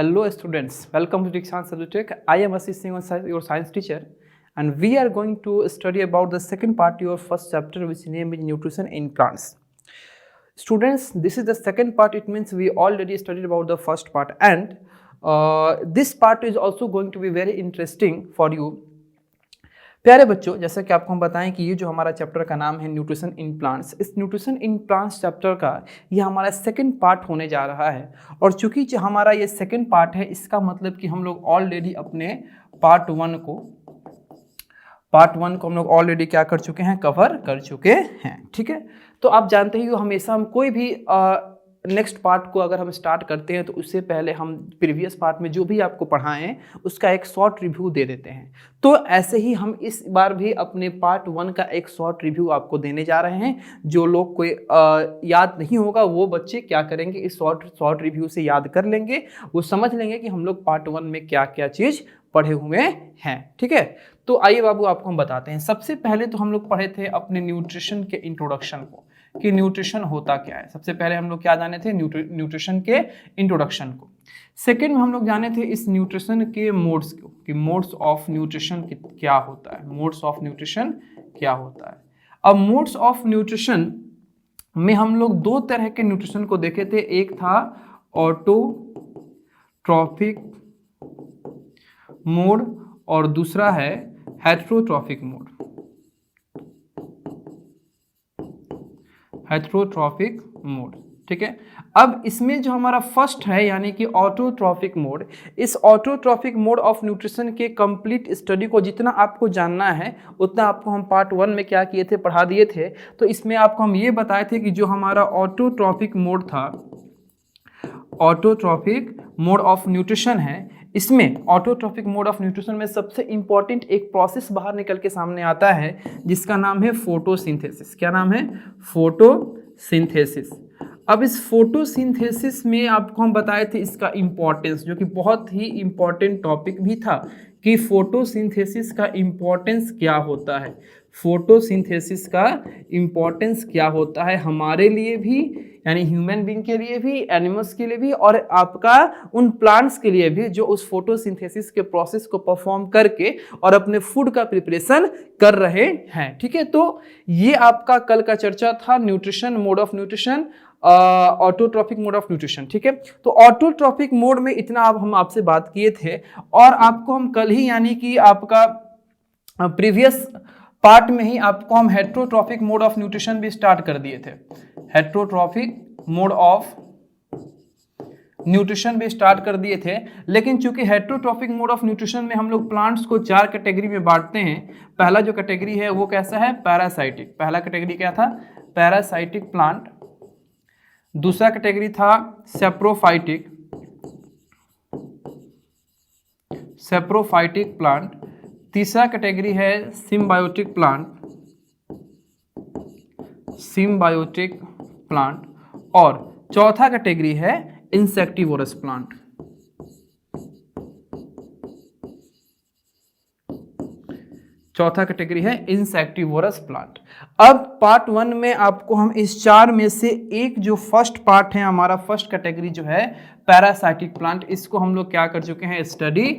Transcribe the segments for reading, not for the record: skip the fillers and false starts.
Hello students, welcome to Dikshan Subject. I am Ashish Singh, your science teacher, and we are going to study about the second part of your first chapter, which name is nutrition in plants. Students, this is the second part. It means we already studied about the first part, and this part is also going to be very interesting for you. प्यारे बच्चों, जैसा कि आपको हम बताएं कि ये जो हमारा चैप्टर का नाम है न्यूट्रिशन इन प्लांट्स, इस न्यूट्रिशन इन प्लांट्स चैप्टर का ये हमारा सेकंड पार्ट होने जा रहा है। और चूंकि जो हमारा ये सेकंड पार्ट है, इसका मतलब कि हम लोग ऑलरेडी अपने पार्ट वन को हम लोग ऑलरेडी क्या कर चुके हैं, कवर कर चुके हैं। ठीक है, तो आप जानते ही हो हमेशा हम कोई भी नेक्स्ट पार्ट को अगर हम स्टार्ट करते हैं तो उससे पहले हम प्रीवियस पार्ट में जो भी आपको पढ़ाएं उसका एक शॉर्ट रिव्यू दे देते हैं। तो ऐसे ही हम इस बार भी अपने पार्ट वन का एक शॉर्ट रिव्यू आपको देने जा रहे हैं। जो लोग कोई याद नहीं होगा वो बच्चे क्या करेंगे, इस शॉर्ट रिव्यू से याद कर लेंगे, वो समझ लेंगे कि हम लोग पार्ट वन में क्या क्या चीज़ पढ़े हुए हैं। ठीक है, तो आइए बाबू आपको हम बताते हैं। सबसे पहले तो हम लोग पढ़े थे अपने न्यूट्रिशन के इंट्रोडक्शन को कि न्यूट्रिशन होता क्या है। सबसे पहले हम लोग क्या जाने थे, न्यूट्रिशन के इंट्रोडक्शन को। सेकेंड में हम लोग जाने थे इस न्यूट्रिशन के मोड्स को कि मोड्स ऑफ न्यूट्रिशन क्या होता है, मोड्स ऑफ न्यूट्रिशन क्या होता है। अब मोड्स ऑफ न्यूट्रिशन में हम लोग दो तरह के न्यूट्रिशन को देखे थे। एक था ऑटोट्रॉफिक मोड और दूसरा है हेटेरोट्रॉफिक मोड। हेटेरोट्रॉफिक मोड, ठीक है। अब इसमें जो हमारा फर्स्ट है यानी कि ऑटोट्रॉफिक मोड, इस ऑटोट्रॉफिक मोड ऑफ न्यूट्रिशन के कंप्लीट स्टडी को जितना आपको जानना है उतना आपको हम पार्ट वन में क्या किए थे, पढ़ा दिए थे। तो इसमें आपको हम ये बताए थे कि जो हमारा ऑटोट्रॉफिक मोड था, ऑटोट्रॉफिक मोड ऑफ न्यूट्रिशन है, इसमें ऑटोट्रॉफिक मोड ऑफ न्यूट्रिशन में सबसे इंपॉर्टेंट एक प्रोसेस बाहर निकल के सामने आता है जिसका नाम है फोटोसिंथेसिस। क्या नाम है? फोटोसिंथेसिस। अब इस फोटोसिंथेसिस में आपको हम बताए थे इसका इंपॉर्टेंस, जो कि बहुत ही इंपॉर्टेंट टॉपिक भी था कि फोटोसिंथेसिस का इंपॉर्टेंस क्या होता है। फोटोसिंथेसिस का इंपॉर्टेंस क्या होता है हमारे लिए भी, यानी ह्यूमन बीइंग के लिए भी, एनिमल्स के लिए भी, और आपका उन प्लांट्स के लिए भी जो उस फोटोसिंथेसिस के प्रोसेस को परफॉर्म करके और अपने फूड का प्रिपरेशन कर रहे हैं। ठीक है, तो ये आपका कल का चर्चा था nutrition, mode of nutrition, autotrophic mode of nutrition. ठीक है, तो ऑटोट्रॉफिक मोड में इतना अब हम आपसे बात किए थे और आपको हम कल ही यानी कि आपका प्रीवियस पार्ट में ही आपको हम हेटेरोट्रॉफिक मोड ऑफ न्यूट्रिशन भी स्टार्ट कर दिए थे। हेटेरोट्रॉफिक मोड ऑफ न्यूट्रिशन भी स्टार्ट कर दिए थे, लेकिन चूंकि हेटेरोट्रॉफिक मोड ऑफ न्यूट्रिशन में हम लोग प्लांट्स को चार कैटेगरी में बांटते हैं। पहला जो कैटेगरी है वो कैसा है? पैरासाइटिक। पहला कैटेगरी क्या था? Parasitic plant. दूसरा कैटेगरी था सेप्रोफाइटिक, सेप्रोफाइटिक प्लांट। तीसरा कैटेगरी है सिम्बायोटिक प्लांट, सिम्बायोटिक प्लांट। और चौथा कैटेगरी है इंसेक्टिवोरस प्लांट। चौथा कैटेगरी है इंसेक्टिवोरस प्लांट। अब पार्ट वन में आपको हम इस चार में से एक जो फर्स्ट पार्ट है हमारा, फर्स्ट कैटेगरी जो है पैरासाइटिक प्लांट, इसको हम लोग क्या कर चुके हैं, स्टडी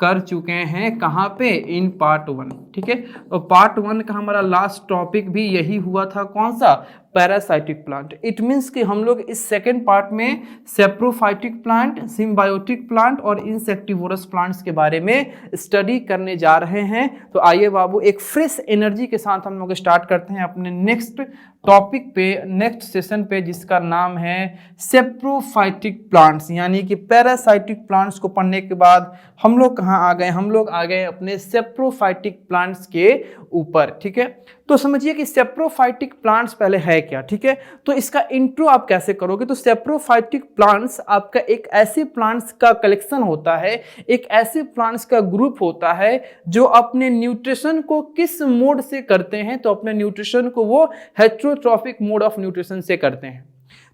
कर चुके हैं। कहाँ पे? In part one. ठीक है, तो पार्ट वन का हमारा लास्ट टॉपिक भी यही हुआ था। कौन सा? Parasitic plant. इट मीन्स कि हम लोग इस सेकेंड पार्ट में सेप्रोफाइटिक प्लांट, सिम्बायोटिक प्लांट और इंसेक्टिवोरस प्लांट्स के बारे में स्टडी करने जा रहे हैं। तो आइए बाबू एक फ्रेश एनर्जी के साथ हम लोग स्टार्ट करते हैं अपने नेक्स्ट टॉपिक पे, नेक्स्ट सेशन पे, जिसका नाम है सेप्रोफाइटिक प्लांट्स। यानी कि पैरासाइटिक प्लांट्स को पढ़ने के बाद हम लोग कहाँ आ गए? हम लोग आ गए अपने सेप्रोफाइटिक प्लांट्स के ऊपर। ठीक है, तो समझिए कि सेप्रोफाइटिक प्लांट्स पहले है क्या। ठीक है, तो इसका इंट्रो आप कैसे करोगे? तो सेप्रोफाइटिक प्लांट्स आपका एक ऐसे प्लांट्स का कलेक्शन होता है, एक ऐसे प्लांट्स का ग्रुप होता है जो अपने न्यूट्रिशन को किस मोड से करते हैं? तो अपने न्यूट्रिशन को वो हेटेरोट्रॉफिक मोड ऑफ न्यूट्रिशन से करते हैं।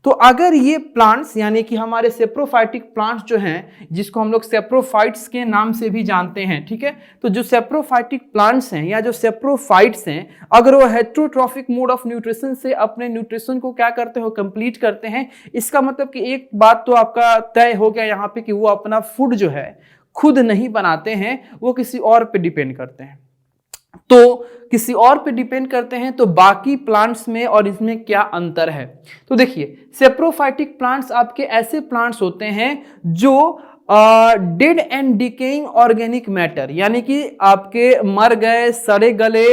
तो अगर ये प्लांट्स यानी कि हमारे सेप्रोफाइटिक प्लांट्स जो हैं, जिसको हम लोग सेप्रोफाइट्स के नाम से भी जानते हैं, ठीक है, तो जो सेप्रोफाइटिक प्लांट्स हैं या जो सेप्रोफाइट्स हैं, अगर वो हेटेरोट्रॉफिक मोड ऑफ न्यूट्रिशन से अपने न्यूट्रिशन को क्या करते हो, कंप्लीट करते हैं, इसका मतलब कि एक बात तो आपका तय हो गया यहाँ पे कि वो अपना फूड जो है खुद नहीं बनाते हैं, वो किसी और पे डिपेंड करते हैं। तो किसी और पे डिपेंड करते हैं, तो बाकी प्लांट्स में और इसमें क्या अंतर है? तो देखिए, सेप्रोफाइटिक प्लांट्स आपके ऐसे प्लांट्स होते हैं जो dead and decaying organic matter, यानी कि आपके मर गए सड़े गले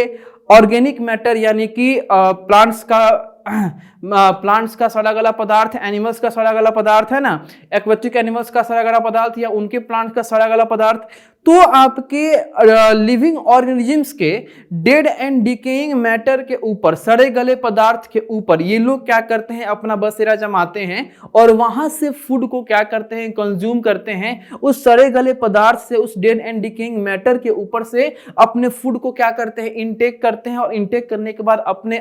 ऑर्गेनिक मैटर, यानी कि प्लांट्स का सड़ा गला पदार्थ, एनिमल्स का सड़ा गला पदार्थ है ना, एक्वेटिक एनिमल्स का सड़ा गला पदार्थ या उनके प्लांट्स का सड़ा गला पदार्थ, तो आपके लिविंग ऑर्गेनिजम्स के डेड एंड डिकेइंग मैटर के ऊपर, सड़े गले पदार्थ के ऊपर ये लोग क्या करते हैं, अपना बसेरा जमाते हैं और वहां से फूड को क्या करते हैं, कंज्यूम करते हैं। उस सड़े गले पदार्थ से, उस डेड एंड डिकेइंग मैटर के ऊपर से अपने फूड को क्या करते हैं, इनटेक करते हैं, और इनटेक करने के बाद अपने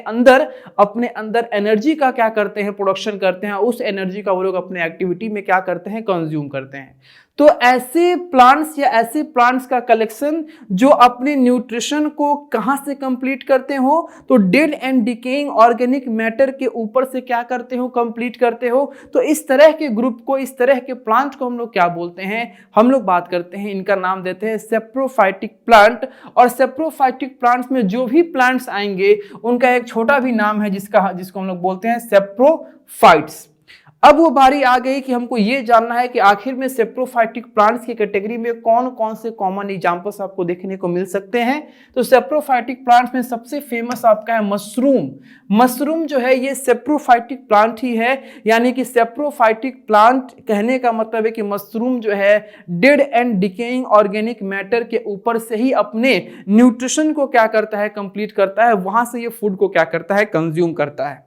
अंदर एनर्जी का क्या करते हैं, प्रोडक्शन करते हैं। उस एनर्जी का वो लोग अपने एक्टिविटी में क्या करते हैं, कंज्यूम करते हैं। तो ऐसे प्लांट्स या ऐसे प्लांट्स का कलेक्शन जो अपने न्यूट्रिशन को कहां से कंप्लीट करते हो, तो dead and decaying organic matter के ऊपर से क्या करते हो, कंप्लीट करते हो। तो इस तरह के ग्रुप को, इस तरह के प्लांट को हम लोग क्या बोलते हैं, हम लोग बात करते हैं, इनका नाम देते हैं सेप्रोफाइटिक प्लांट। और सेप्रोफाइटिक प्लांट्स में जो भी प्लांट्स आएंगे उनका एक छोटा भी नाम है जिसको हम लोग बोलते हैं सेप्रोफाइट्स। अब वो बारी आ गई कि हमको ये जानना है कि आखिर में सेप्रोफाइटिक प्लांट्स की कैटेगरी में कौन कौन से कॉमन एग्जांपल्स आपको देखने को मिल सकते हैं। तो सेप्रोफाइटिक प्लांट्स में सबसे फेमस आपका है मशरूम। मशरूम जो है ये सेप्रोफाइटिक प्लांट ही है, यानी कि सेप्रोफाइटिक प्लांट कहने का मतलब है कि मशरूम जो है dead and decaying organic matter के ऊपर से ही अपने न्यूट्रिशन को क्या करता है, कंप्लीट करता है, वहां से ये फूड को क्या करता है, कंज्यूम करता है।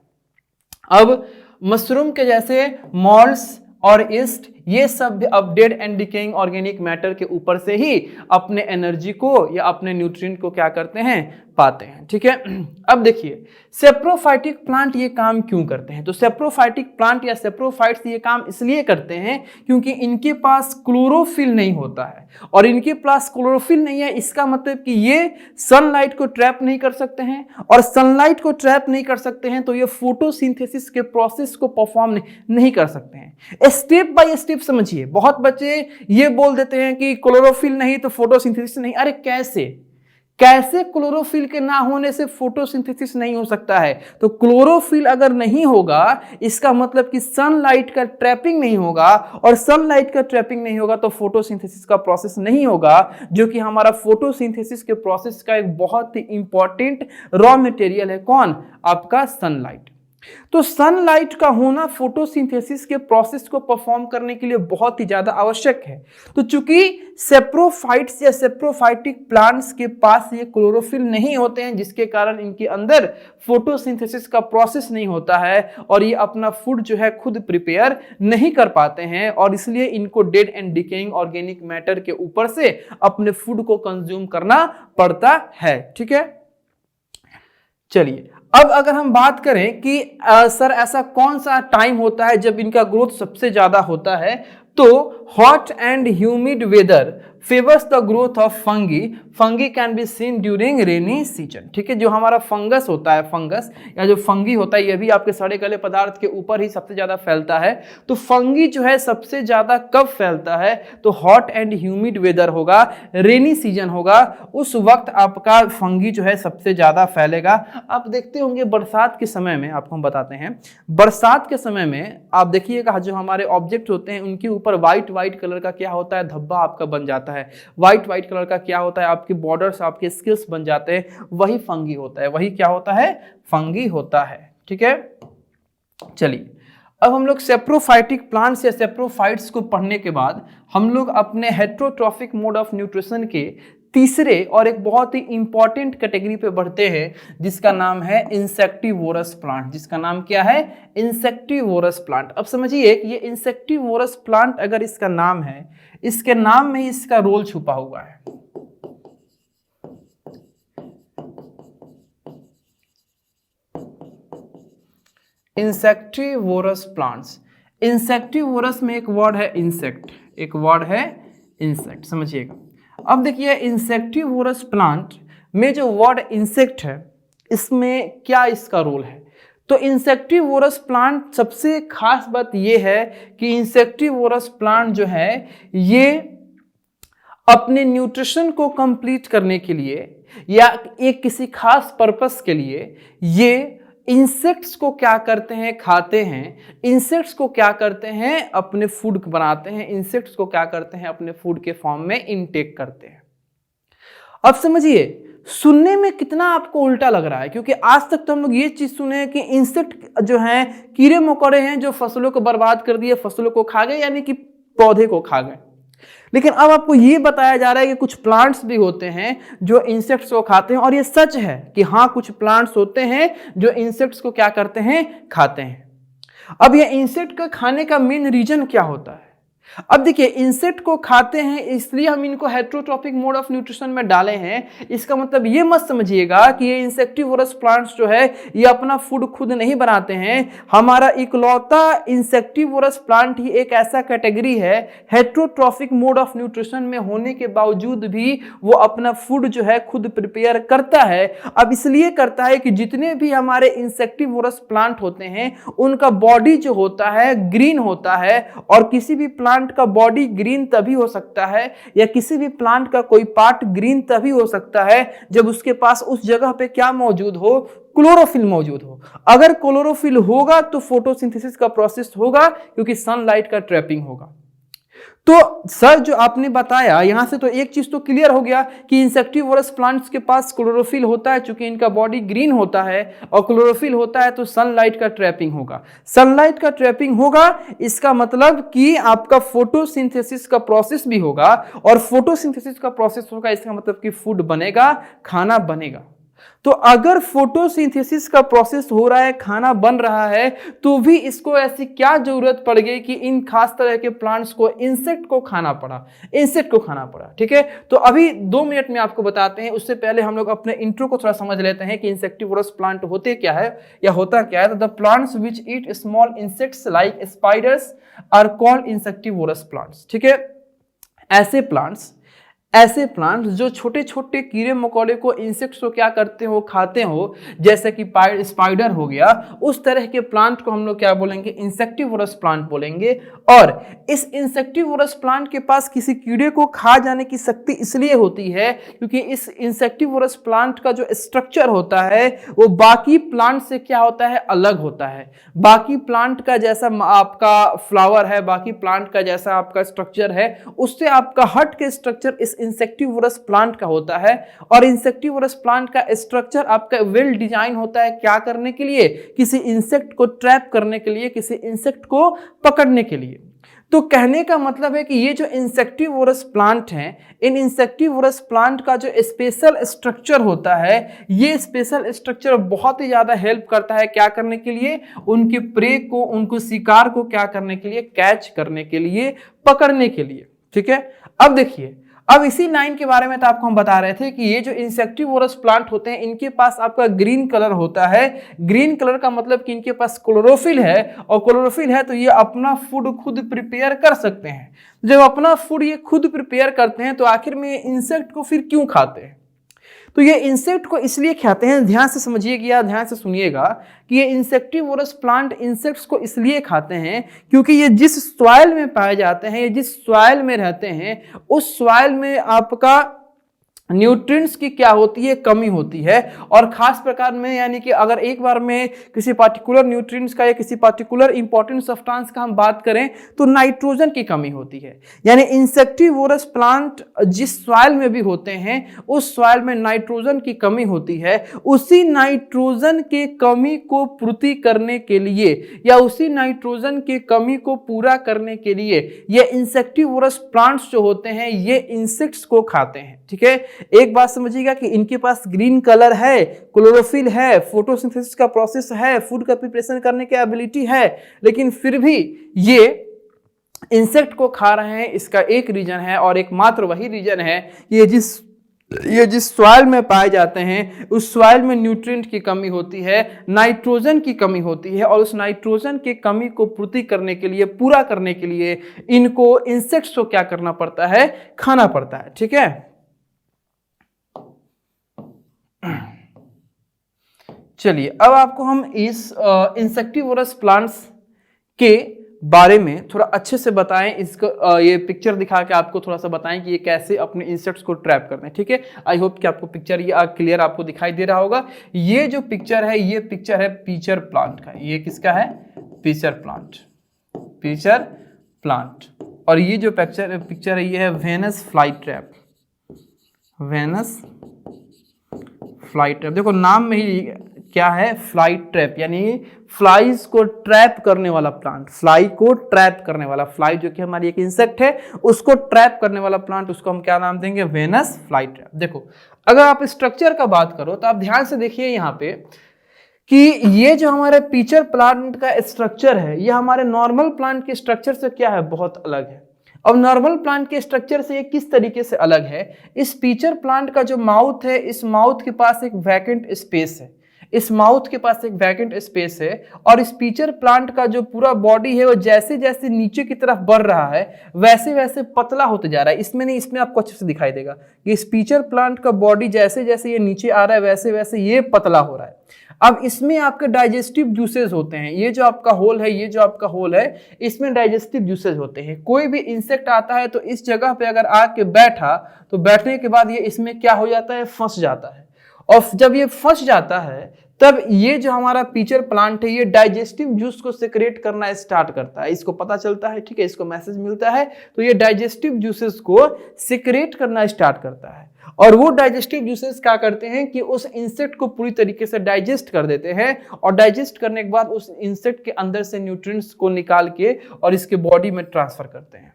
अब मशरूम के जैसे मॉल्स और ईस्ट, ये सब अब dead and decaying organic matter के ऊपर से ही अपने एनर्जी को या अपने न्यूट्रिएंट को क्या करते हैं, पाते हैं। ठीक है, अब देखिए सेप्रोफाइटिक प्लांट ये काम क्यों करते हैं। तो सेप्रोफाइटिक प्लांट या सेप्रोफाइट्स ये काम इसलिए करते हैं क्योंकि इनके पास क्लोरोफिल नहीं होता है, और इनके पास क्लोरोफिल नहीं है, इसका मतलब कि ये सनलाइट को ट्रैप नहीं कर सकते हैं, और सनलाइट को ट्रैप नहीं कर सकते हैं तो ये फोटोसिंथेसिस के प्रोसेस को परफॉर्म नहीं कर सकते हैं। स्टेप बाय स्टेप समझिए। बहुत बच्चे ये बोल देते हैं कि क्लोरोफिल नहीं तो फोटोसिंथेसिस नहीं। अरे कैसे क्लोरोफिल के ना होने से फोटोसिंथेसिस नहीं हो सकता है। तो क्लोरोफिल अगर नहीं होगा इसका मतलब कि सनलाइट का ट्रैपिंग नहीं होगा, और सनलाइट का ट्रैपिंग नहीं होगा तो फोटोसिंथेसिस का प्रोसेस नहीं होगा, जो कि हमारा फोटोसिंथेसिस के प्रोसेस का एक बहुत ही इंपॉर्टेंट रॉ मटेरियल है। कौन? आपका सनलाइट। तो सनलाइट का होना फोटोसिंथेसिस के प्रोसेस को परफॉर्म करने के लिए बहुत ही ज्यादा आवश्यक है। तो चूंकि सेप्रोफाइट्स या सेप्रोफाइटिक प्लांट्स के पास ये क्लोरोफिल नहीं होते हैं, जिसके कारण इनके अंदर फोटोसिंथेसिस का प्रोसेस नहीं होता है और ये अपना फूड जो है खुद प्रिपेयर नहीं कर पाते हैं, और इसलिए इनको dead and decaying organic matter के ऊपर से अपने फूड को कंज्यूम करना पड़ता है। ठीक है, चलिए अब अगर हम बात करें कि सर ऐसा कौन सा टाइम होता है जब इनका ग्रोथ सबसे ज्यादा होता है, तो hot and humid weather favours the growth of fungi can be seen during rainy season. ठीक है, जो हमारा फंगस होता है, फंगस या जो फंगी होता है, ये भी आपके सड़े गले पदार्थ के ऊपर ही सबसे ज्यादा फैलता है। तो फंगी जो है सबसे ज्यादा कब फैलता है, तो हॉट एंड ह्यूमिड वेदर होगा, रेनी सीजन होगा, उस वक्त आपका फंगी जो है सबसे ज्यादा फैलेगा। आप देखते होंगे बरसात के समय में, आपको हम बताते हैं, बरसात के समय में आप देखिएगा जो हमारे ऑब्जेक्ट होते हैं उनके ऊपर व्हाइट कलर का क्या होता है, धब्बा आपका बन जाता है। व्हाइट कलर का क्या होता है, आपके बॉर्डर्स, आपके स्किल्स बन जाते हैं, वही फंगी होता है, वही क्या होता है, फंगी होता है। ठीक है, चलिए अब हम लोग सेप्रोफाइटिक प्लांट्स या सेप्रोफाइट्स को पढ़ने के बाद हम लोग अपने हेटेरोट्रॉफिक मोड ऑफ न्यूट्रिशन के तीसरे और एक बहुत ही इंपॉर्टेंट कैटेगरी पे बढ़ते हैं, जिसका नाम है इंसेक्टिवोरस प्लांट। जिसका नाम क्या है, इंसेक्टिवोरस प्लांट। अब समझिए कि ये इंसेक्टिवोरस प्लांट अगर इसका नाम है, इसके नाम में इसका रोल छुपा हुआ है। Insectivorous plants. इंसेक्टिवोरस में एक वर्ड है इंसेक्ट, एक वर्ड है इंसेक्ट, समझिएगा। अब देखिए इंसेक्टिवोरस प्लांट में जो वर्ड इंसेक्ट है इसमें क्या इसका रोल है। तो इंसेक्टिवोरस प्लांट सबसे खास बात यह है कि इंसेक्टिवोरस प्लांट जो है ये अपने न्यूट्रिशन को कंप्लीट करने के लिए या एक किसी खास पर्पस के लिए ये इंसेक्ट्स को क्या करते हैं, खाते हैं। इंसेक्ट्स को क्या करते हैं, अपने फूड बनाते हैं। इंसेक्ट्स को क्या करते हैं, अपने फूड के फॉर्म में इनटेक करते हैं। अब समझिए सुनने में कितना आपको उल्टा लग रहा है, क्योंकि आज तक तो हम लोग ये चीज सुने हैं कि इंसेक्ट जो हैं कीड़े मकोड़े हैं जो फसलों को बर्बाद कर दिए, फसलों को खा गए, यानी कि पौधे को खा गए। लेकिन अब आपको ये बताया जा रहा है कि कुछ प्लांट्स भी होते हैं जो इंसेक्ट्स को खाते हैं, और ये सच है कि हाँ कुछ प्लांट्स होते हैं जो इंसेक्ट्स को क्या करते हैं, खाते हैं। अब ये इंसेक्ट का खाने का मेन रीजन क्या होता है। अब देखिए इंसेक्ट को खाते हैं इसलिए हम इनको हेटेरोट्रॉपिक मोड ऑफ न्यूट्रिशन में डाले हैं। इसका मतलब ये मत समझिएगा कि ये इंसेक्टिवोरस प्लांट्स जो है ये अपना फूड खुद नहीं बनाते हैं। हमारा इकलौता इंसेक्टिवोरस प्लांट ही एक ऐसा कैटेगरी है हेटेरोट्रॉपिक मोड ऑफ न्यूट्रिशन में होने के बावजूद भी वो अपना फूड जो है खुद प्रिपेयर करता है। अब इसलिए करता है कि जितने भी हमारे इंसेक्टिवोरस प्लांट होते हैं उनका बॉडी जो होता है ग्रीन होता है, और किसी भी प्लांट का बॉडी ग्रीन तभी हो सकता है या किसी भी प्लांट का कोई पार्ट ग्रीन तभी हो सकता है जब उसके पास उस जगह पे क्या मौजूद हो, क्लोरोफिल मौजूद हो। अगर क्लोरोफिल होगा तो फोटोसिंथेसिस का प्रोसेस होगा, क्योंकि सनलाइट का ट्रैपिंग होगा। तो सर जो आपने बताया यहां से तो एक चीज तो क्लियर हो गया कि इंसेक्टिवोरस प्लांट्स के पास क्लोरोफिल होता है, चूंकि इनका बॉडी ग्रीन होता है और क्लोरोफिल होता है तो सनलाइट का ट्रैपिंग होगा। सनलाइट का ट्रैपिंग होगा इसका मतलब कि आपका फोटोसिंथेसिस का प्रोसेस भी होगा, और फोटोसिंथेसिस का प्रोसेस होगा इसका मतलब कि फूड बनेगा, खाना बनेगा। तो अगर फोटोसिंथेसिस का प्रोसेस हो रहा है, खाना बन रहा है, तो भी इसको ऐसी क्या जरूरत पड़ गई कि इन खास तरह के प्लांट्स को इंसेक्ट को खाना पड़ा, इंसेक्ट को खाना पड़ा। ठीक है, तो अभी 2 मिनट में आपको बताते हैं। उससे पहले हम लोग अपने इंट्रो को थोड़ा समझ लेते हैं कि इंसेक्टिवोरस प्लांट होते क्या है या होता क्या है। तो the plants which eat small insects like spiders are called insectivorous plants. ठीक है, ऐसे प्लांट्स जो छोटे छोटे कीड़े मकोड़े को, इंसेक्ट्स को क्या करते हो, खाते हो, जैसे कि स्पाइडर हो गया, उस तरह के प्लांट को हम लोग क्या बोलेंगे, इंसेक्टिवोरस प्लांट बोलेंगे। और इस इंसेक्टिवोरस प्लांट के पास किसी कीड़े को खा जाने की शक्ति इसलिए होती है क्योंकि इस इंसेक्टिवोरस प्लांट का जो स्ट्रक्चर होता है वो बाकी प्लांट से क्या होता है, अलग होता है। बाकी प्लांट का जैसा आपका फ्लावर है, बाकी प्लांट का जैसा आपका स्ट्रक्चर है, उससे आपका हट के स्ट्रक्चर इस इंसेक्टिवोरस प्लांट का होता है। और इंसेक्टिवोरस प्लांट का स्ट्रक्चर आपका वेल डिजाइन होता है क्या करने के लिए, किसी इंसेक्ट को ट्रैप करने के लिए, किसी इंसेक्ट को पकड़ने के लिए। तो कहने का मतलब है कि ये जो इंसेक्टिवोरस प्लांट हैं, इन इंसेक्टिवोरस प्लांट का जो स्पेशल स्ट्रक्चर होता है, ये स्पेशल स्ट्रक्चर बहुत ही ज्यादा हेल्प करता है क्या करने के लिए, उनके प्रे को, उनको शिकार को क्या करने के लिए, कैच करने के लिए, पकड़ने के लिए। ठीक है, अब देखिए, अब इसी लाइन के बारे में तो आपको हम बता रहे थे कि ये जो इंसेक्टिवोरस प्लांट होते हैं इनके पास आपका ग्रीन कलर होता है। ग्रीन कलर का मतलब कि इनके पास क्लोरोफिल है, और क्लोरोफिल है तो ये अपना फूड खुद प्रिपेयर कर सकते हैं। जब अपना फूड ये खुद प्रिपेयर करते हैं तो आखिर में इंसेक्ट को फिर क्यों खाते हैं। तो ये इंसेक्ट को इसलिए खाते हैं, ध्यान से समझिएगा, ध्यान से सुनिएगा कि ये इंसेक्टिवोरस प्लांट इंसेक्ट्स को इसलिए खाते हैं क्योंकि ये जिस सॉइल में पाए जाते हैं, ये जिस सॉइल में रहते हैं, उस सॉइल में आपका न्यूट्रिएंट्स की क्या होती है, कमी होती है। और खास प्रकार में यानी कि अगर एक बार में किसी पार्टिकुलर न्यूट्रिएंट्स का या किसी पार्टिकुलर इंपॉर्टेंट सब्सटेंस का हम बात करें तो नाइट्रोजन की कमी होती है। यानी इंसेक्टिवोरस प्लांट जिस सॉइल में भी होते हैं उस सॉइल में नाइट्रोजन की कमी होती है। उसी नाइट्रोजन के कमी को पूर्ति करने के लिए या उसी नाइट्रोजन के कमी को पूरा करने के लिए ये इंसेक्टिवोरस प्लांट्स जो होते हैं ये इंसेक्ट्स को खाते हैं। ठीक है, एक बात समझिएगा कि इनके पास ग्रीन कलर है, क्लोरोफिल है, फोटोसिंथेसिस का प्रोसेस है, फूड का प्रिपरेशन करने की एबिलिटी है, लेकिन फिर भी ये इंसेक्ट को खा रहे हैं। इसका एक रीजन है और एकमात्र वही रीजन है, ये जिस ये जिस सॉइल में पाए जाते हैं उस सॉइल में न्यूट्रिएंट की कमी होती है, नाइट्रोजन की कमी होती है, और उस नाइट्रोजन की कमी को पूर्ति करने के लिए, पूरा करने के लिए इनको इंसेक्ट्स को क्या करना पड़ता है, खाना पड़ता है। ठीक है, चलिए अब आपको हम इस इंसेक्टिवोरस प्लांट्स के बारे में थोड़ा अच्छे से बताएं, इसको ये पिक्चर दिखा के आपको थोड़ा सा बताएं कि ये कैसे अपने इंसेक्ट्स को ट्रैप करते हैं। ठीक है, आई होप कि आपको पिक्चर ये क्लियर आपको दिखाई दे रहा होगा। ये जो पिक्चर है ये पिक्चर है पीचर प्लांट का। ये किसका है, पीचर प्लांट, पीचर प्लांट। और ये जो पिक्चर है ये है Venus fly trap, Venus fly trap. देखो नाम में ही क्या है, फ्लाई ट्रैप, यानी फ्लाइज को ट्रैप करने वाला प्लांट, फ्लाई को ट्रैप करने वाला, फ्लाई जो कि हमारी एक इंसेक्ट है उसको ट्रैप करने वाला प्लांट, उसको हम क्या नाम देंगे, वेनस फ्लाई ट्रैप। देखो अगर आप स्ट्रक्चर का बात करो तो आप ध्यान से देखिए यहाँ पे कि ये जो हमारे पीचर प्लांट का स्ट्रक्चर है ये हमारे नॉर्मल प्लांट के स्ट्रक्चर से क्या है, बहुत अलग है। अब नॉर्मल प्लांट के स्ट्रक्चर से ये किस तरीके से अलग है, इस पीचर प्लांट का जो माउथ है, इस माउथ के पास एक वैकेंट स्पेस है, इस माउथ के पास एक वैकेंट स्पेस है, और इस पीचर प्लांट का जो पूरा बॉडी है वो जैसे जैसे नीचे की तरफ बढ़ रहा है वैसे वैसे पतला होते जा रहा है। इसमें नहीं, इसमें आपको अच्छे से दिखाई देगा कि इस पीचर प्लांट का बॉडी जैसे जैसे ये नीचे आ रहा है वैसे वैसे ये पतला हो रहा है। अब इसमें आपके डाइजेस्टिव जूसेस होते हैं, ये जो आपका होल है, ये जो आपका होल है, इसमें डाइजेस्टिव जूसेस होते हैं। कोई भी इंसेक्ट आता है तो इस जगह पे अगर आके बैठा तो बैठने के बाद ये इसमें क्या हो जाता है, फंस जाता है, और जब ये फंस जाता है तब ये जो हमारा पीचर प्लांट है ये डाइजेस्टिव जूस को सेक्रेट करना स्टार्ट करता है, इसको पता चलता है, ठीक है, इसको मैसेज मिलता है, तो ये डाइजेस्टिव जूसेस को सेक्रेट करना स्टार्ट करता है। और वो डाइजेस्टिव जूसेस क्या करते हैं कि उस इंसेक्ट को पूरी तरीके से डाइजेस्ट कर देते हैं, और डाइजेस्ट करने के बाद उस इंसेक्ट के अंदर से न्यूट्रिएंट्स को निकाल के और इसके बॉडी में ट्रांसफर करते हैं।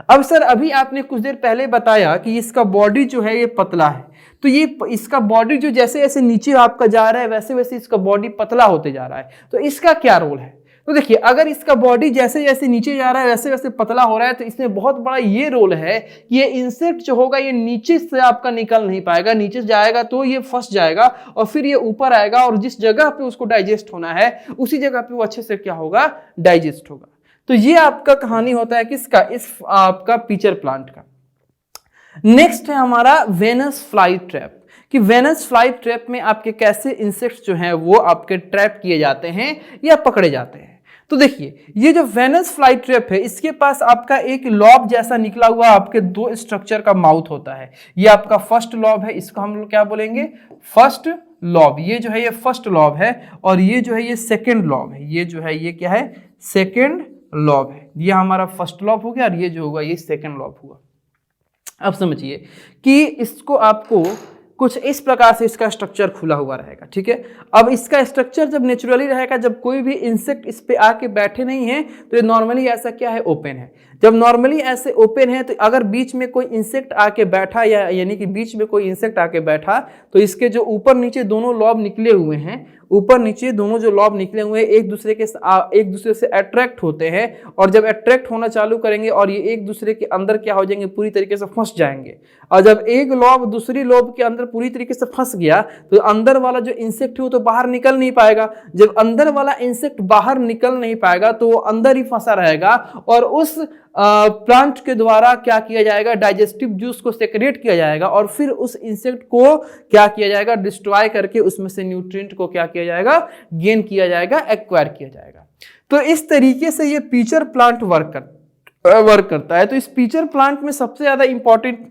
अब सर अभी आपने कुछ देर पहले बताया कि इसका बॉडी जो है ये पतला है, तो ये इसका बॉडी जो जैसे जैसे नीचे आपका जा रहा है वैसे वैसे इसका बॉडी पतला होते जा रहा है, तो इसका क्या रोल है? तो देखिए अगर इसका बॉडी जैसे जैसे नीचे जा रहा है वैसे वैसे पतला हो रहा है तो इसमें बहुत बड़ा ये रोल है कि ये इंसेक्ट जो होगा ये नीचे से आपका निकल नहीं पाएगा, नीचे जाएगा तो ये फंस जाएगा और फिर ये ऊपर आएगा और जिस जगह पे उसको डाइजेस्ट होना है उसी जगह पे वो अच्छे से क्या होगा, डाइजेस्ट होगा। तो ये आपका कहानी होता है किसका, इस आपका पीचर प्लांट का। नेक्स्ट है हमारा वेनस फ्लाई ट्रैप, कि वेनस फ्लाई ट्रैप में आपके कैसे इंसेक्ट्स जो हैं वो आपके ट्रैप किए जाते हैं या पकड़े जाते हैं। तो देखिए ये जो वेनस फ्लाई ट्रैप है इसके पास आपका एक लॉब जैसा निकला हुआ आपके दो स्ट्रक्चर का माउथ होता है। ये आपका फर्स्ट लॉब है, इसको हम लोग क्या बोलेंगे, फर्स्ट लॉब। ये जो है ये फर्स्ट लॉब है और ये जो है ये सेकेंड लॉब है। ये जो है ये क्या है, सेकेंड लॉब है। ये हमारा फर्स्ट लॉब हो गया और ये जो होगा ये सेकेंड लॉब हुआ। अब समझिए कि इसको आपको कुछ इस प्रकार से इसका स्ट्रक्चर खुला हुआ रहेगा, ठीक है। अब इसका स्ट्रक्चर जब नेचुरली रहेगा, जब कोई भी इंसेक्ट इस पे आके बैठे नहीं है तो ये नॉर्मली ऐसा क्या है, ओपन है। जब नॉर्मली ऐसे ओपन है तो अगर बीच में कोई इंसेक्ट आके बैठा या यानी कि बीच में कोई इंसेक्ट आके बैठा तो इसके जो ऊपर नीचे दोनों लॉब निकले हुए हैं, ऊपर नीचे दोनों जो लॉब निकले हुए हैं एक दूसरे से अट्रैक्ट होते हैं, और जब अट्रैक्ट होना चालू करेंगे और ये एक दूसरे के अंदर क्या हो जाएंगे, पूरी तरीके से फंस जाएंगे। और जब एक लॉब दूसरी लॉब के अंदर पूरी तरीके से फंस गया तो अंदर वाला जो इंसेक्ट है वो तो बाहर निकल नहीं पाएगा। जब अंदर वाला इंसेक्ट बाहर निकल नहीं पाएगा तो वो अंदर ही फंसा रहेगा और उस प्लांट के द्वारा क्या किया जाएगा, डाइजेस्टिव जूस को सेक्रेट किया जाएगा और फिर उस इंसेक्ट को क्या किया जाएगा, डिस्ट्रॉय करके उसमें से न्यूट्रिएंट को क्या किया जाएगा, गेन किया जाएगा, एक्वायर किया जाएगा। तो इस तरीके से ये पीचर प्लांट वर्क करता है। तो इस पीचर प्लांट में सबसे ज्यादा इंपॉर्टेंट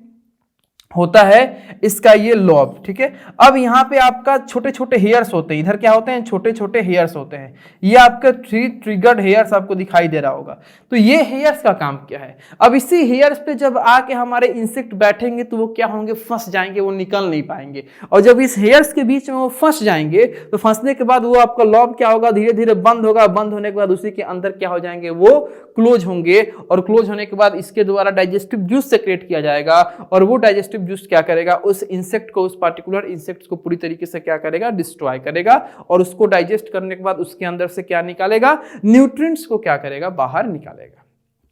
होता है इसका ये लॉब, ठीक है। अब यहाँ पे आपका छोटे छोटे हेयर्स होते हैं, इधर क्या होते हैं, छोटे छोटे हेयर्स होते हैं। ये आपका 3 ट्रिगर्ड हेयर्स आपको दिखाई दे रहा होगा। तो ये हेयर्स का काम क्या है, अब इसी हेयर्स पे जब आके हमारे इंसेक्ट बैठेंगे तो वो क्या होंगे, फंस जाएंगे, वो निकल नहीं पाएंगे। और जब इस हेयर्स के बीच में वो फंस जाएंगे तो फंसने के बाद वो आपका लॉब क्या होगा, धीरे धीरे बंद होगा। बंद होने के बाद उसी के अंदर क्या हो जाएंगे, वो क्लोज होंगे, और क्लोज होने के बाद इसके द्वारा डाइजेस्टिव जूस सेक्रेट किया जाएगा और वो डाइजेस्टिव जूस क्या करेगा, उस इंसेक्ट को, उस पार्टिकुलर इंसेक्ट को पूरी तरीके से क्या करेगा, डिस्ट्रॉय करेगा, और उसको डाइजेस्ट करने के बाद उसके अंदर से क्या निकालेगा, न्यूट्रिएंट्स को क्या करेगा, बाहर निकालेगा,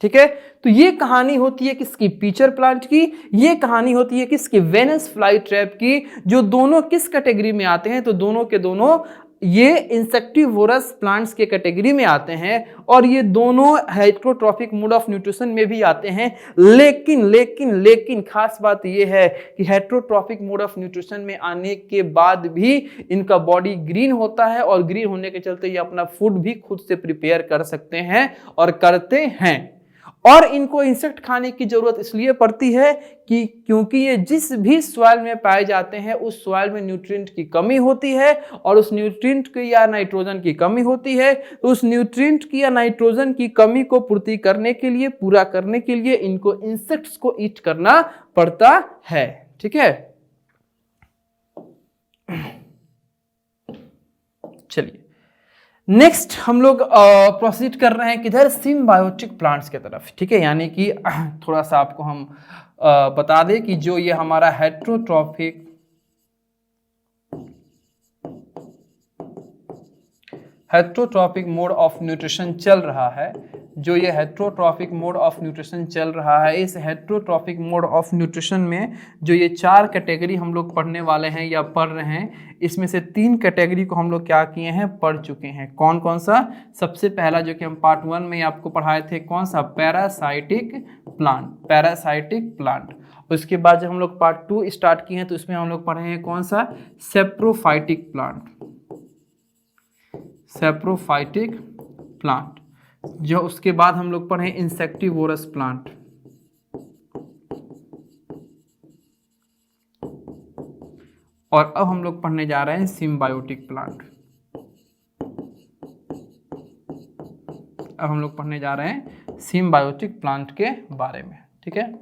ठीक है। तो ये कहानी होती है किसकी, पीचर प्लांट की, ये कहानी होती है किसकी, वेनस फ्लाई ट्रैप की, जो दोनों किस कैटेगरी में आते हैं, तो दोनों के दोनों ये इंसेक्टिवोरस प्लांट्स के कैटेगरी में आते हैं और ये दोनों हेटेरोट्रॉफिक मोड ऑफ न्यूट्रिशन में भी आते हैं। लेकिन लेकिन लेकिन खास बात ये है कि हेटेरोट्रॉफिक मोड ऑफ न्यूट्रिशन में आने के बाद भी इनका बॉडी ग्रीन होता है और ग्रीन होने के चलते ये अपना फूड भी खुद से प्रिपेयर कर सकते हैं और करते हैं। और इनको इंसेक्ट खाने की जरूरत इसलिए पड़ती है कि क्योंकि ये जिस भी सॉइल में पाए जाते हैं उस सॉइल में न्यूट्रिएंट की कमी होती है और उस न्यूट्रिएंट की या नाइट्रोजन की कमी होती है। तो उस न्यूट्रिएंट की या नाइट्रोजन की कमी को पूर्ति करने के लिए, पूरा करने के लिए इनको इंसेक्ट्स को ईट करना पड़ता है। ठीक है, चलिए नेक्स्ट हम लोग प्रोसीड कर रहे हैं किधर, सिम्बायोटिक प्लांट्स की तरफ। ठीक है, यानी कि थोड़ा सा आपको हम बता दें कि जो ये हमारा हेटेरोट्रॉफिक मोड ऑफ न्यूट्रिशन चल रहा है, जो ये हेटेरोट्रॉफिक मोड ऑफ न्यूट्रिशन चल रहा है, इस हेटेरोट्रॉफिक मोड ऑफ न्यूट्रिशन में जो ये 4 कैटेगरी हम लोग पढ़ने वाले हैं या पढ़ रहे हैं, इसमें से 3 कैटेगरी को हम लोग क्या किए हैं, पढ़ चुके हैं। कौन कौन सा, सबसे पहला जो कि हम पार्ट 1 में आपको पढ़ाए थे, कौन सा, पैरासाइटिक प्लांट। उसके बाद जब हम लोग पार्ट 2 स्टार्ट किए हैं तो इसमें हम लोग पढ़े हैं कौन सा, सेप्रोफाइटिक प्लांट। जो उसके बाद हम लोग पढ़े इंसेक्टिवोरस प्लांट, और अब हम लोग पढ़ने जा रहे हैं सिम्बायोटिक प्लांट। अब हम लोग पढ़ने जा रहे हैं सिम्बायोटिक प्लांट के बारे में। ठीक है,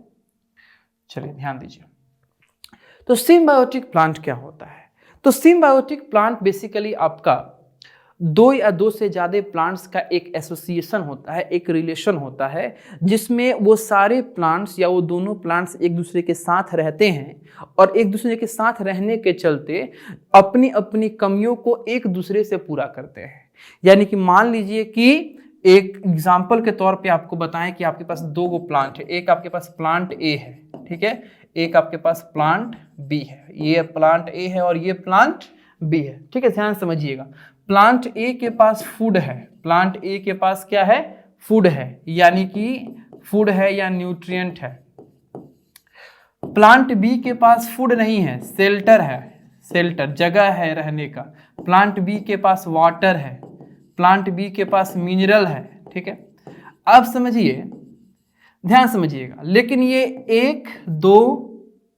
चलिए ध्यान दीजिए। तो सिम्बायोटिक प्लांट क्या होता है, तो सिम्बायोटिक प्लांट बेसिकली आपका 2 या 2 से ज़्यादा प्लांट्स का एक एसोसिएशन होता है, एक रिलेशन होता है, जिसमें वो सारे प्लांट्स या वो दोनों प्लांट्स एक दूसरे के साथ रहते हैं और एक दूसरे के साथ रहने के चलते अपनी अपनी कमियों को एक दूसरे से पूरा करते हैं। यानी कि मान लीजिए कि एक एग्जाम्पल के तौर पे आपको बताएं कि आपके पास 2 गो प्लांट है, एक आपके पास प्लांट ए है, ठीक है, एक आपके पास प्लांट बी है, ये प्लांट ए है और ये प्लांट बी है। ठीक है, ध्यान समझिएगा। प्लांट ए के पास फूड है, प्लांट ए के पास क्या है, फूड है, यानी कि फूड है या न्यूट्रिएंट है। प्लांट बी के पास फूड नहीं है, शेल्टर है, शेल्टर जगह है रहने का। प्लांट बी के पास वाटर है, प्लांट बी के पास मिनरल है। ठीक है, अब समझिए, ध्यान समझिएगा। लेकिन ये 1 2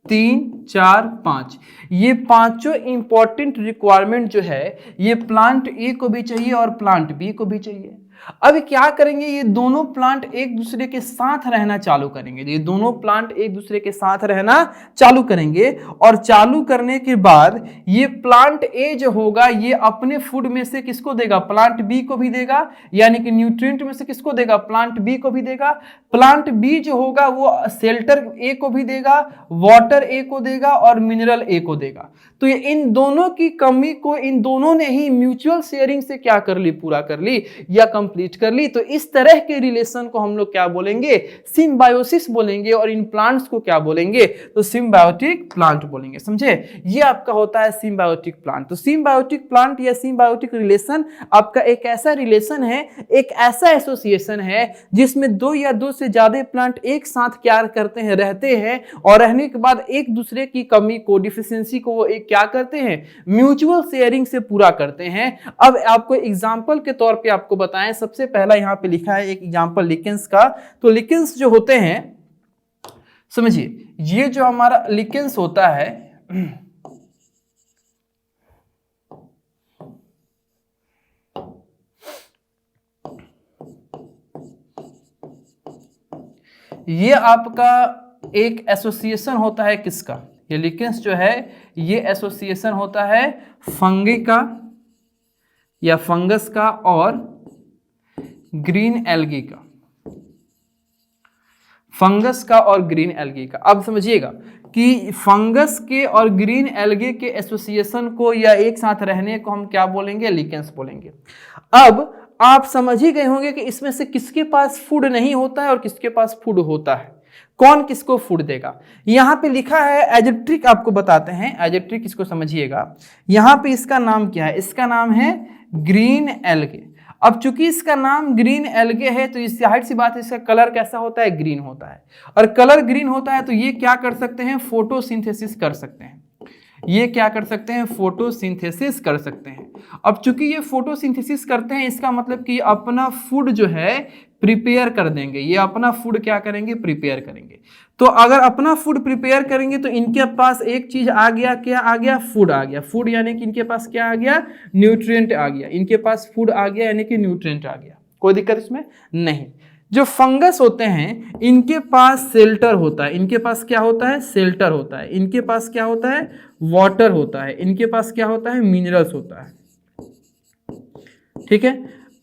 3 4 5 ये पांचों इंपॉर्टेंट रिक्वायरमेंट जो है ये प्लांट ए को भी चाहिए और प्लांट बी को भी चाहिए। अब क्या करेंगे, ये दोनों प्लांट एक दूसरे के साथ रहना चालू करेंगे। ये दोनों प्लांट एक दूसरे के साथ रहना चालू करेंगे और चालू करने के बाद ये प्लांट ए जो होगा ये अपने फूड में से किसको देगा, प्लांट बी को भी देगा, यानी कि न्यूट्रिएंट में से किसको देगा, प्लांट बी को भी देगा। प्लांट बी जो होगा वो शेल्टर ए को भी देगा, वाटर ए को देगा और मिनरल ए को देगा। तो ये इन दोनों की कमी को इन दोनों ने ही म्यूचुअल शेयरिंग से क्या कर ली, पूरा कर ली या कंप्लीट कर ली। तो इस तरह के रिलेशन को हम लोग क्या बोलेंगे, सिम्बायोसिस बोलेंगे, और इन प्लांट्स को क्या बोलेंगे, तो सिम्बायोटिक प्लांट बोलेंगे। समझे, ये आपका होता है सिम्बायोटिक प्लांट। तो सिम्बायोटिक प्लांट या सिम्बायोटिक रिलेशन आपका एक ऐसा रिलेशन है, एक ऐसा एसोसिएशन है जिसमें 2 या 2 से ज्यादा प्लांट एक साथ क्या करते हैं, रहते हैं, और रहने के बाद एक दूसरे की कमी को, डिफिशियंसी को वो एक क्या करते हैं, म्यूचुअल शेयरिंग से पूरा करते हैं। अब आपको एग्जांपल के तौर पे आपको बताएं, सबसे पहला यहां पे लिखा है एक एग्जांपल लिकेंस का। तो लिकेंस जो होते हैं, समझिए, ये जो हमारा लिकेंस होता है ये आपका एक एसोसिएशन होता है किसका, ये लिकेंस जो है ये एसोसिएशन होता है फंगी का या फंगस का और ग्रीन एल्गी का, फंगस का और ग्रीन एल्गी का। अब समझिएगा कि फंगस के और ग्रीन एल्गे के एसोसिएशन को या एक साथ रहने को हम क्या बोलेंगे, लिकेंस बोलेंगे। अब आप समझ ही गए होंगे कि इसमें से किसके पास फूड नहीं होता है और किसके पास फूड होता है, कौन किसको फूड देगा। यहां पे लिखा है एज ए ट्रिक, आपको बताते हैं एज ए ट्रिक, इसको समझिएगा। यहां पे इसका नाम क्या है, इसका नाम है ग्रीन एल्गे। अब चूंकि इसका नाम ग्रीन एल्गे है तो इस जाहिर सी बात है इसका कलर कैसा होता है, ग्रीन होता है। और कलर ग्रीन होता है तो ये क्या कर सकते हैं, फोटोसिंथेसिस कर सकते हैं। ये क्या कर सकते हैं, फोटोसिंथेसिस कर सकते हैं। अब चूंकि ये फोटोसिंथेसिस करते हैं इसका मतलब कि अपना फूड जो है प्रिपेयर कर देंगे, ये अपना फूड क्या करेंगे, प्रिपेयर करेंगे। तो अगर अपना फूड प्रिपेयर करेंगे तो इनके पास एक चीज आ गया, क्या आ गया, फूड आ गया। फूड यानी कि इनके पास क्या आ गया, न्यूट्रिएंट आ गया। इनके पास फूड आ गया यानी कि न्यूट्रिएंट आ गया, कोई दिक्कत इसमें नहीं। जो फंगस होते हैं इनके पास शेल्टर होता है, इनके पास क्या होता है, शेल्टर होता है। इनके पास क्या होता है, वाटर होता है। इनके पास क्या होता है, मिनरल्स होता है। ठीक है,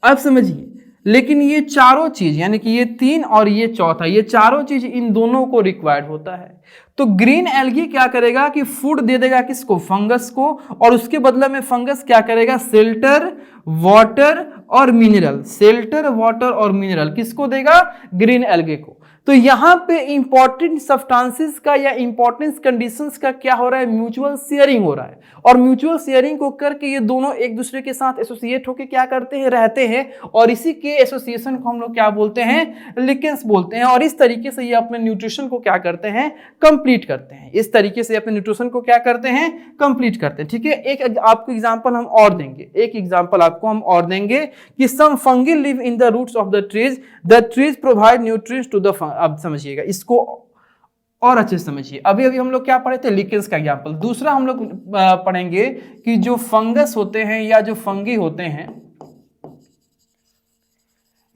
अब समझिए। लेकिन ये चारों चीज यानी कि ये 3 और ये चौथा, ये चारों चीज इन दोनों को रिक्वायर्ड होता है। तो ग्रीन एल्गी क्या करेगा कि फूड दे देगा किसको, फंगस को, और उसके बदले में फंगस क्या करेगा, शेल्टर, वाटर और मिनरल। शेल्टर, वाटर और मिनरल किसको देगा, ग्रीन एल्गे को। तो यहां पे इंपॉर्टेंट सब्सटेंसेस का या इंपॉर्टेंस कंडीशंस का क्या हो रहा है, म्यूचुअल शेयरिंग हो रहा है। और म्यूचुअल शेयरिंग को करके ये दोनों एक दूसरे के साथ एसोसिएट होकर क्या करते हैं, रहते हैं। और इसी के एसोसिएशन को हम लोग क्या बोलते हैं, लिकेंस बोलते हैं। और इस तरीके से ये अपने न्यूट्रिशन को क्या करते हैं, कंप्लीट करते हैं। इस तरीके से अपने न्यूट्रिशन को क्या करते हैं, कंप्लीट करते हैं। ठीक है, एक आपको एग्जांपल हम और देंगे, एक एग्जांपल आपको हम और देंगे कि some fungi live in the roots of the trees provide nutrients to the. अब समझिएगा इसको और अच्छे से समझिए। अभी हम लोग क्या पढ़े थे, लिकेंस का एग्जांपल। दूसरा हम लोग पढ़ेंगे कि जो फंगस होते हैं या जो फंगी होते हैं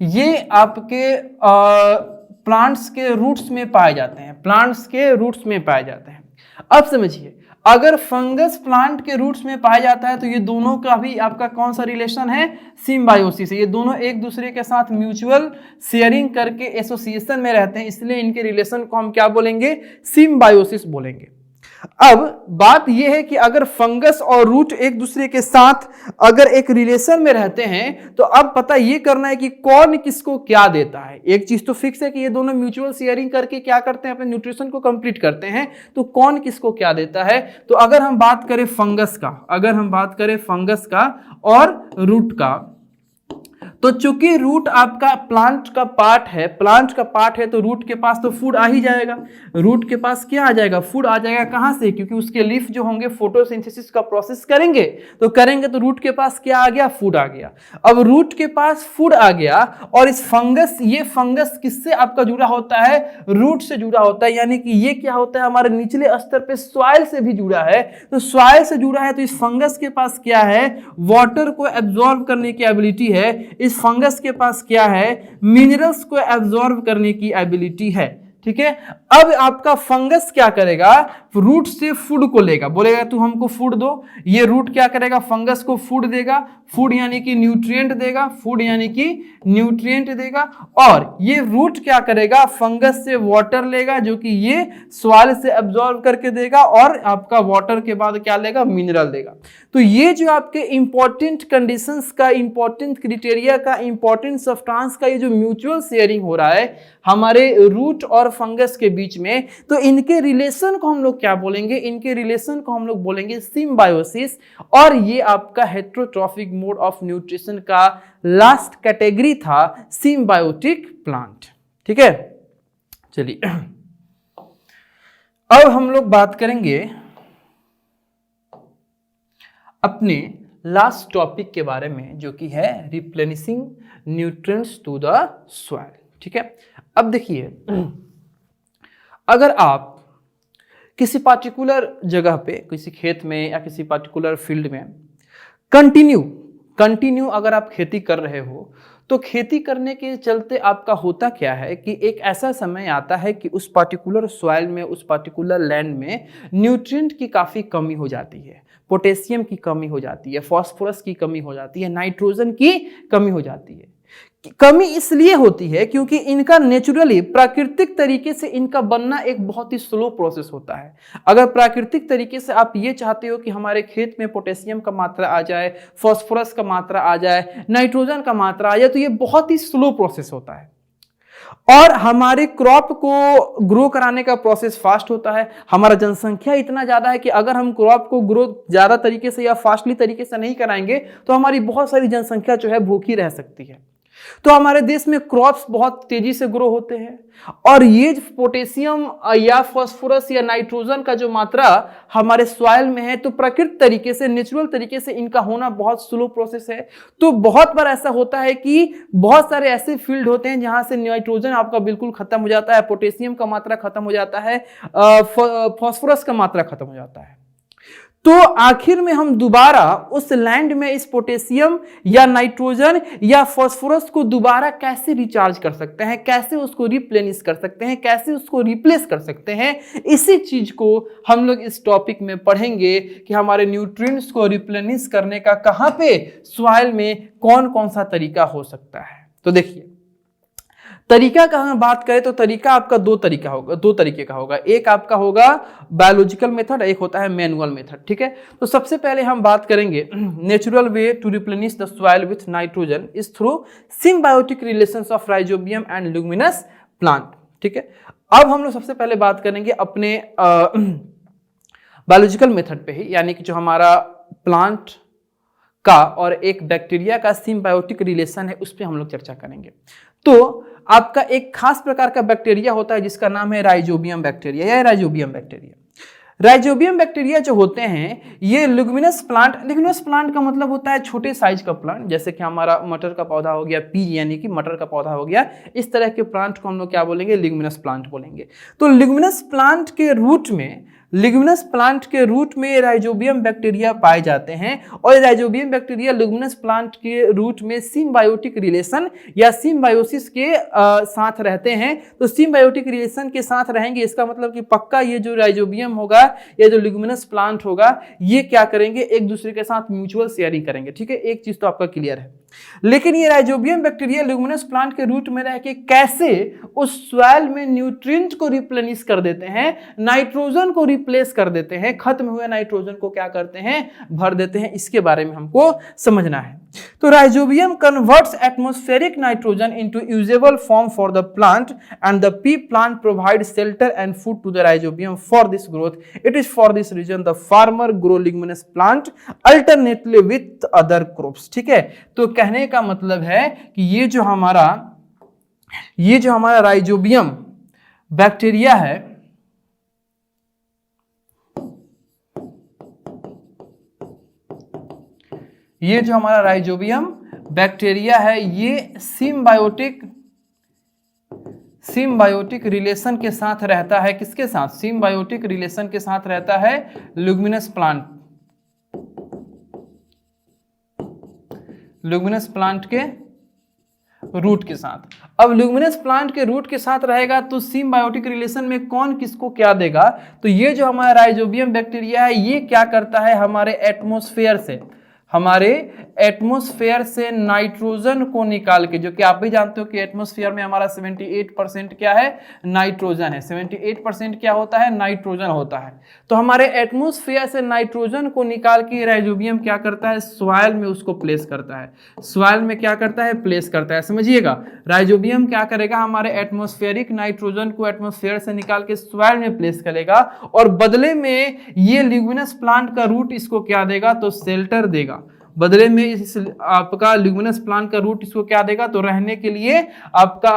ये आपके प्लांट्स के रूट्स में पाए जाते हैं, प्लांट्स के रूट्स में पाए जाते हैं। अब समझिए, अगर फंगस प्लांट के रूट्स में पाया जाता है तो ये दोनों का भी आपका कौन सा रिलेशन है, सिम्बायोसिस है। ये दोनों एक दूसरे के साथ म्यूचुअल शेयरिंग करके एसोसिएशन में रहते हैं, इसलिए इनके रिलेशन को हम क्या बोलेंगे, सिम्बायोसिस बोलेंगे। अब बात यह है कि अगर फंगस और रूट एक दूसरे के साथ अगर एक रिलेशन में रहते हैं तो अब पता यह करना है कि कौन किसको क्या देता है। एक चीज तो फिक्स है कि ये दोनों म्यूचुअल शेयरिंग करके क्या करते हैं, अपने न्यूट्रिशन को कंप्लीट करते हैं। तो कौन किसको क्या देता है, तो अगर हम बात करें फंगस का, अगर हम बात करें फंगस का और रूट का, तो चूंकि रूट आपका प्लांट का पार्ट है, प्लांट का पार्ट है तो रूट के पास तो फूड आ ही जाएगा। रूट के पास क्या आ जाएगा, फूड आ जाएगा। कहां से, क्योंकि उसके लीफ जो होंगे फोटोसिंथेसिस का प्रोसेस करेंगे तो रूट के पास क्या आ गया, फूड आ गया। अब रूट के पास फूड आ गया और इस फंगस, ये फंगस किससे आपका जुड़ा होता है, रूट से जुड़ा होता है। यानी कि ये क्या होता है, हमारे निचले स्तर पे सॉइल से भी जुड़ा है। तो सॉइल से जुड़ा है तो इस फंगस के पास क्या है, वाटर को एब्जॉर्ब करने की एबिलिटी है। इस फंगस के पास क्या है, मिनरल्स को एब्जॉर्ब करने की एबिलिटी है। ठीक है, अब आपका फंगस क्या करेगा, रूट से फूड को लेगा, बोलेगा तू हमको फूड दो। ये रूट क्या करेगा, फंगस को फूड देगा। फूड यानी कि न्यूट्रिएंट देगा, फूड यानी कि न्यूट्रिएंट देगा। और ये रूट क्या करेगा, फंगस से वाटर लेगा जो कि ये सॉइल से एब्जॉर्ब करके देगा, और आपका वाटर के बाद क्या लेगा, मिनरल देगा। तो ये जो आपके इंपॉर्टेंट कंडीशंस का, इंपॉर्टेंट क्राइटेरिया का, इंपॉर्टेंट सब्सटेंस का ये जो म्यूचुअल शेयरिंग हो रहा है हमारे रूट और फंगस के बीच में, तो इनके रिलेशन को हम लोग क्या बोलेंगे, इनके रिलेशन को हम लोग बोलेंगे सिम्बायोसिस। और ये आपका हेटेरोट्रॉफिक मोड ऑफ न्यूट्रिशन का लास्ट कैटेगरी था, सिम्बायोटिक प्लांट। ठीक है, चलिए अब हम लोग बात करेंगे अपने लास्ट टॉपिक के बारे में जो कि है replenishing nutrients to the soil. ठीक है, अब देखिए, अगर आप किसी पार्टिकुलर जगह पे, किसी खेत में या किसी पार्टिकुलर फील्ड में कंटिन्यू अगर आप खेती कर रहे हो, तो खेती करने के चलते आपका होता क्या है कि एक ऐसा समय आता है कि उस पार्टिकुलर सॉइल में, उस पार्टिकुलर लैंड में न्यूट्रिएंट की काफ़ी कमी हो जाती है, पोटेशियम की कमी हो जाती है, फास्फोरस की कमी हो जाती है, नाइट्रोजन की कमी हो जाती है। कमी इसलिए होती है क्योंकि इनका नेचुरली प्राकृतिक तरीके से इनका बनना एक बहुत ही स्लो प्रोसेस होता है। अगर प्राकृतिक तरीके से आप ये चाहते हो कि हमारे खेत में पोटेशियम का मात्रा आ जाए, फास्फोरस का मात्रा आ जाए, नाइट्रोजन का मात्रा आ जाए, तो ये बहुत ही स्लो प्रोसेस होता है। और हमारे क्रॉप को ग्रो कराने का प्रोसेस फास्ट होता है। हमारा जनसंख्या इतना ज्यादा है कि अगर हम क्रॉप को ग्रो ज्यादा तरीके से या फास्टली तरीके से नहीं कराएंगे तो हमारी बहुत सारी जनसंख्या जो है भूखी रह सकती है। तो हमारे देश में क्रॉप्स बहुत तेजी से ग्रो होते हैं और ये पोटेशियम या फास्फोरस या नाइट्रोजन का जो मात्रा हमारे सॉइल में है, तो प्रकृति तरीके से, नेचुरल तरीके से इनका होना बहुत स्लो प्रोसेस है। तो बहुत बार ऐसा होता है कि बहुत सारे ऐसे फील्ड होते हैं जहां से नाइट्रोजन आपका बिल्कुल खत्म हो जाता है, पोटेशियम का मात्रा खत्म हो जाता है, फास्फोरस का मात्रा खत्म हो जाता है। तो आखिर में हम दोबारा उस लैंड में इस पोटेशियम या नाइट्रोजन या फास्फोरस को दोबारा कैसे रिचार्ज कर सकते हैं, कैसे उसको रिप्लेनिश कर सकते हैं, कैसे उसको रिप्लेस कर सकते हैं, इसी चीज को हम लोग इस टॉपिक में पढ़ेंगे कि हमारे न्यूट्रिएंट्स को रिप्लेनिश करने का कहां पे सॉइल में कौन कौन सा तरीका हो सकता है। तो देखिए, तरीका का हम बात करें तो तरीका आपका दो तरीके का होगा। एक आपका होगा बायोलॉजिकल मेथड, एक होता है मैनुअल मेथड। ठीक है, तो सबसे पहले हम बात करेंगे natural way to replenish the soil with nitrogen is through symbiotic relations of rhizobium and luminous plant. ठीक है, अब हम लोग सबसे पहले बात करेंगे अपने बायोलॉजिकल मेथड पे ही, यानी कि जो हमारा प्लांट का और एक बैक्टीरिया का सिम्बायोटिक रिलेशन है उस पर हम लोग चर्चा करेंगे। तो आपका एक खास प्रकार का बैक्टीरिया होता है जिसका नाम है राइजोबियम बैक्टीरिया या राइजोबियम बैक्टीरिया। राइजोबियम बैक्टीरिया जो होते हैं ये लिग्मिनस प्लांट का मतलब होता है छोटे साइज का प्लांट, जैसे कि हमारा मटर का पौधा हो गया, पी यानी कि मटर का पौधा हो गया, इस तरह के प्लांट को हम लोग क्या बोलेंगे, लिग्मिनस प्लांट बोलेंगे। तो लिग्मिनस प्लांट के रूट में राइजोबियम बैक्टीरिया पाए जाते हैं और राइजोबियम बैक्टीरिया लिग्मिनस प्लांट के रूट में सिम्बायोटिक रिलेशन या सिम्बायोसिस के साथ रहते हैं। तो सिम्बायोटिक रिलेशन के साथ रहेंगे, इसका मतलब कि पक्का ये जो राइजोबियम होगा या जो लिग्मिनस प्लांट होगा ये क्या करेंगे, एक दूसरे के साथ म्यूचुअल शेयरिंग करेंगे। ठीक है, एक चीज तो आपका क्लियर है। लेकिन ये राइजोबियम बैक्टीरिया लिग्मिनस प्लांट के रूट में रह के कैसे उस सॉइल में न्यूट्रिएंट को रिप्लेनिश कर देते हैं, नाइट्रोजन को रिप्लेस कर देते हैं, खत्म हुए नाइट्रोजन को क्या करते हैं, भर देते हैं, इसके बारे में हमको समझना है। तो rhizobium converts atmospheric nitrogen into usable form for the plant and the pea plant provide shelter and food to the rhizobium for this growth. It is for this reason the farmer grow leguminous plant alternately with other crops. ठीक है, तो कहने का मतलब है कि ये जो हमारा राइजोबियम बैक्टीरिया है, ये जो हमारा राइजोबियम बैक्टीरिया है ये सिम्बायोटिक रिलेशन के साथ रहता है। किसके साथ, सिम्बायोटिक रिलेशन के साथ रहता है लिग्मिनस प्लांट के रूट के साथ। अब लिग्मिनस प्लांट के रूट के साथ रहेगा तो सिम्बायोटिक रिलेशन में कौन किसको क्या देगा, तो ये जो हमारा राइजोबियम बैक्टीरिया है ये क्या करता है, हमारे एटमॉस्फेयर से नाइट्रोजन को निकाल के, जो कि आप भी जानते हो कि एटमॉस्फेयर में हमारा 78% क्या है, नाइट्रोजन है। 78% क्या होता है, नाइट्रोजन होता है। तो हमारे एटमॉस्फेयर से नाइट्रोजन को निकाल के राइजोबियम क्या करता है, सॉइल में उसको प्लेस करता है। सॉइल में क्या करता है, प्लेस करता है। समझिएगा, राइजोबियम क्या करेगा, हमारे एटमॉस्फेरिक नाइट्रोजन को एटमॉस्फेयर से निकाल के सॉइल में प्लेस करेगा और बदले में ये लिग्मिनस प्लांट का रूट इसको क्या देगा, तो शेल्टर देगा। बदले में इस आपका लिग्मिनस प्लांट का रूट इसको क्या देगा, तो रहने के लिए आपका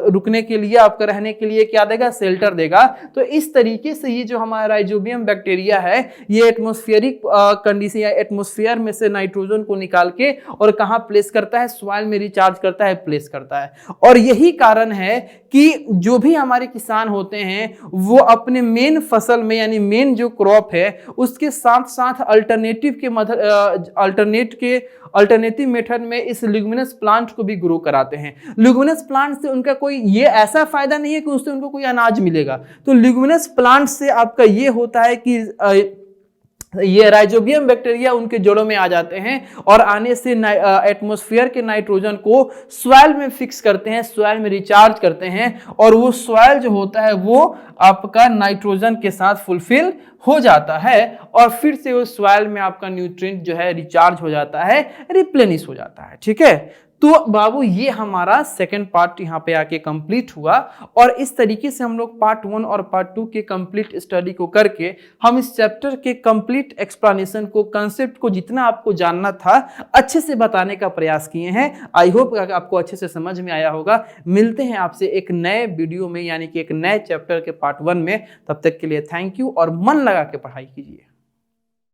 रुकने के लिए, आपका रहने के लिए क्या देगा, शेल्टर देगा। तो इस तरीके से ये जो हमारा राइजोबियम बैक्टीरिया है ये एटमॉस्फेरिक कंडीशन या एटमॉस्फेयर में से नाइट्रोजन को निकाल के और कहाँ प्लेस करता है, सॉइल में रिचार्ज करता है, प्लेस करता है। और यही कारण है कि जो भी हमारे किसान होते हैं वो अपने मेन फसल में यानी मेन जो क्रॉप है उसके साथ साथ अल्टरनेटिव मेथड में इस लिग्मिनस प्लांट को भी ग्रो कराते हैं। लिग्मिनस प्लांट से उनका कोई ये ऐसा फायदा नहीं है कि उससे उनको कोई अनाज मिलेगा। तो लिग्मिनस प्लांट से आपका ये होता है कि ये राइजोबियम बैक्टीरिया उनके जड़ों में आ जाते हैं और आने से एटमॉस्फेयर के नाइट्रोजन को सॉइल में फिक्स करते हैं, सॉइल में रिचार्ज करते हैं और वो सॉइल जो होता है वो आपका नाइट्रोजन के साथ फुलफिल हो जाता है और फिर से उस सॉइल में आपका न्यूट्रिएंट जो है रिचार्ज हो जाता है, रिप्लेनिश हो जाता है। ठीक है, तो बाबू ये हमारा सेकंड पार्ट यहाँ पे आके कंप्लीट हुआ और इस तरीके से हम लोग पार्ट 1 और पार्ट 2 के कंप्लीट स्टडी को करके हम इस चैप्टर के कंप्लीट एक्सप्लेनेशन को, कंसेप्ट को जितना आपको जानना था अच्छे से बताने का प्रयास किए हैं। आई होप आपको अच्छे से समझ में आया होगा। मिलते हैं आपसे एक नए वीडियो में, यानी कि एक नए चैप्टर के पार्ट 1 में। तब तक के लिए थैंक यू और मन लगा के पढ़ाई कीजिए।